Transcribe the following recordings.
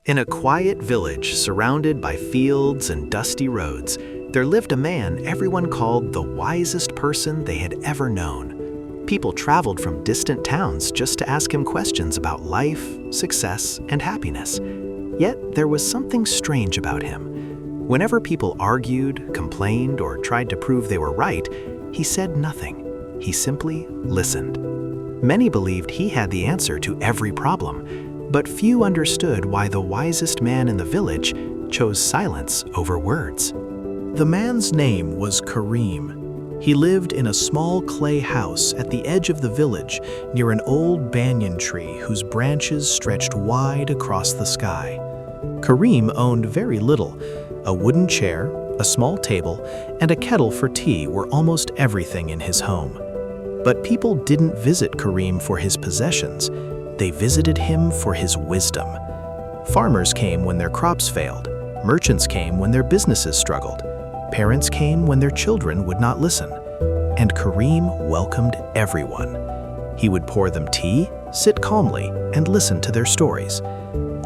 In a quiet village surrounded by fields and dusty roads, there lived a man everyone called the wisest person they had ever known. People traveled from distant towns just to ask him questions about life, success, and happiness. Yet there was something strange about him. Whenever people argued, complained, or tried to prove they were right, he said nothing. He simply listened. Many believed he had the answer to every problem, but few understood why the wisest man in the village chose silence over words. The man's name was Kareem. He lived in a small clay house at the edge of the village near an old banyan tree whose branches stretched wide across the sky. Kareem owned very little. A wooden chair, a small table, and a kettle for tea were almost everything in his home. But people didn't visit Kareem for his possessions. They visited him for his wisdom. Farmers came when their crops failed. Merchants came when their businesses struggled. Parents came when their children would not listen. And Kareem welcomed everyone. He would pour them tea, sit calmly, and listen to their stories.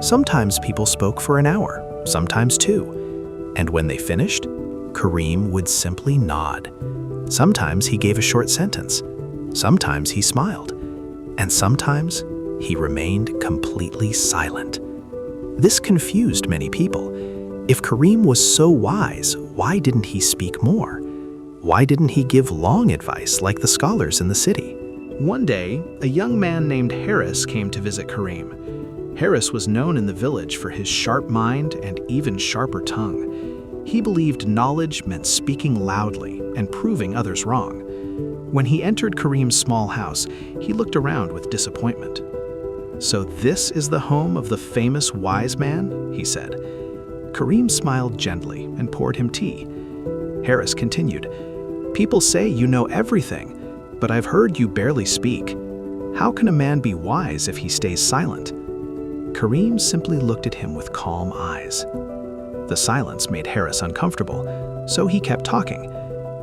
Sometimes people spoke for an hour, sometimes two. And when they finished, Kareem would simply nod. Sometimes he gave a short sentence. Sometimes he smiled. And sometimes he remained completely silent. This confused many people. If Kareem was so wise, why didn't he speak more? Why didn't he give long advice like the scholars in the city? One day, a young man named Harris came to visit Kareem. Harris was known in the village for his sharp mind and even sharper tongue. He believed knowledge meant speaking loudly and proving others wrong. When he entered Kareem's small house, he looked around with disappointment. "So this is the home of the famous wise man?" he said. Kareem smiled gently and poured him tea. Harris continued, "People say you know everything, but I've heard you barely speak. How can a man be wise if he stays silent?" Kareem simply looked at him with calm eyes. The silence made Harris uncomfortable, so he kept talking.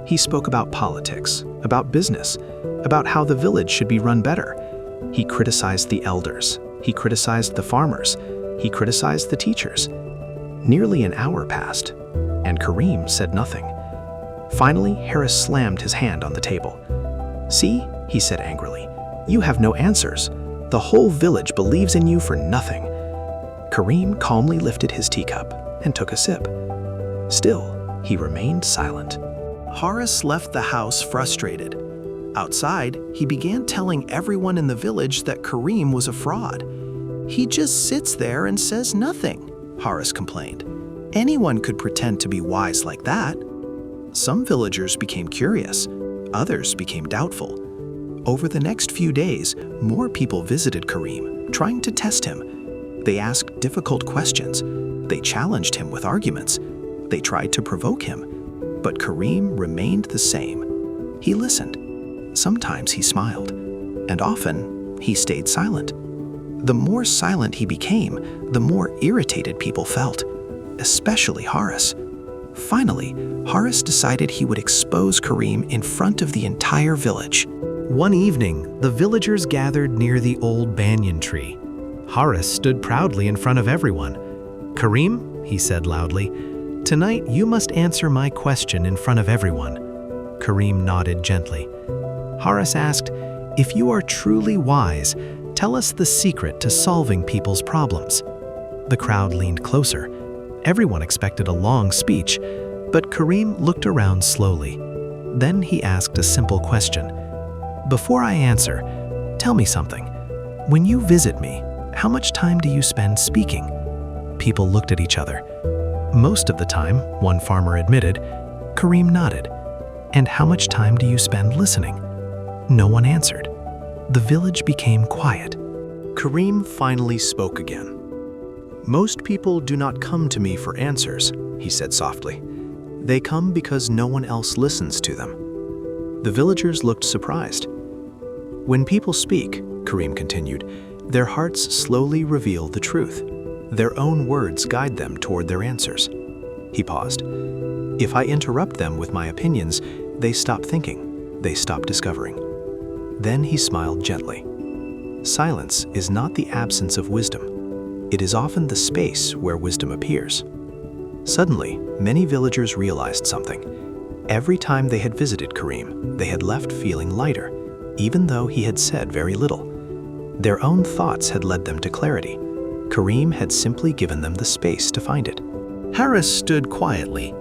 He spoke about politics, about business, about how the village should be run better. He criticized the elders. He criticized the farmers. He criticized the teachers. Nearly an hour passed, and Kareem said nothing. Finally, Harris slammed his hand on the table. "See," he said angrily, "you have no answers. The whole village believes in you for nothing." Kareem calmly lifted his teacup and took a sip. Still, he remained silent. Harris left the house frustrated. Outside, he began telling everyone in the village that Kareem was a fraud. "He just sits there and says nothing," Harris complained. "Anyone could pretend to be wise like that." Some villagers became curious. Others became doubtful. Over the next few days, more people visited Kareem, trying to test him. They asked difficult questions. They challenged him with arguments. They tried to provoke him. But Kareem remained the same. He listened. Sometimes he smiled, and often he stayed silent. The more silent he became, the more irritated people felt, especially Harris. Finally, Harris decided he would expose Kareem in front of the entire village. One evening, the villagers gathered near the old banyan tree. Harris stood proudly in front of everyone. "Kareem," he said loudly, "tonight you must answer my question in front of everyone." Kareem nodded gently. Harris asked, "If you are truly wise, tell us the secret to solving people's problems." The crowd leaned closer. Everyone expected a long speech, but Kareem looked around slowly. Then he asked a simple question. "Before I answer, tell me something. When you visit me, how much time do you spend speaking?" People looked at each other. "Most of the time," one farmer admitted. Kareem nodded. "And how much time do you spend listening?" No one answered. The village became quiet. Kareem finally spoke again. "Most people do not come to me for answers," he said softly. "They come because no one else listens to them." The villagers looked surprised. "When people speak," Kareem continued, "their hearts slowly reveal the truth. Their own words guide them toward their answers." He paused. "If I interrupt them with my opinions, they stop thinking. They stop discovering." Then he smiled gently. "Silence is not the absence of wisdom. It is often the space where wisdom appears. Suddenly, many villagers realized something. Every time they had visited Kareem, they had left feeling lighter, even though he had said very little. Their own thoughts had led them to clarity. Kareem had simply given them the space to find it. Harris stood quietly.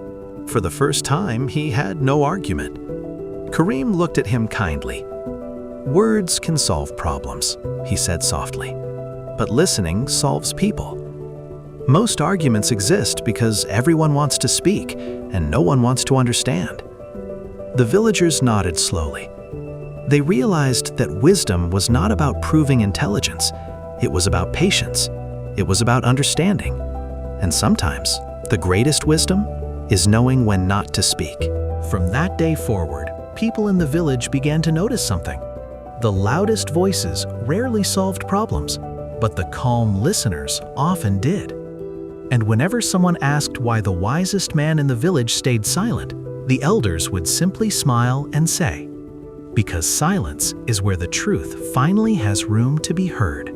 For the first time, he had no argument. Kareem looked at him kindly. "Words can solve problems," he said softly, "but listening solves people. Most arguments exist because everyone wants to speak and no one wants to understand." The villagers nodded slowly. They realized that wisdom was not about proving intelligence. It was about patience. It was about understanding. And sometimes, the greatest wisdom is knowing when not to speak. From that day forward, people in the village began to notice something. The loudest voices rarely solved problems, but the calm listeners often did. And whenever someone asked why the wisest man in the village stayed silent, the elders would simply smile and say, "Because silence is where the truth finally has room to be heard."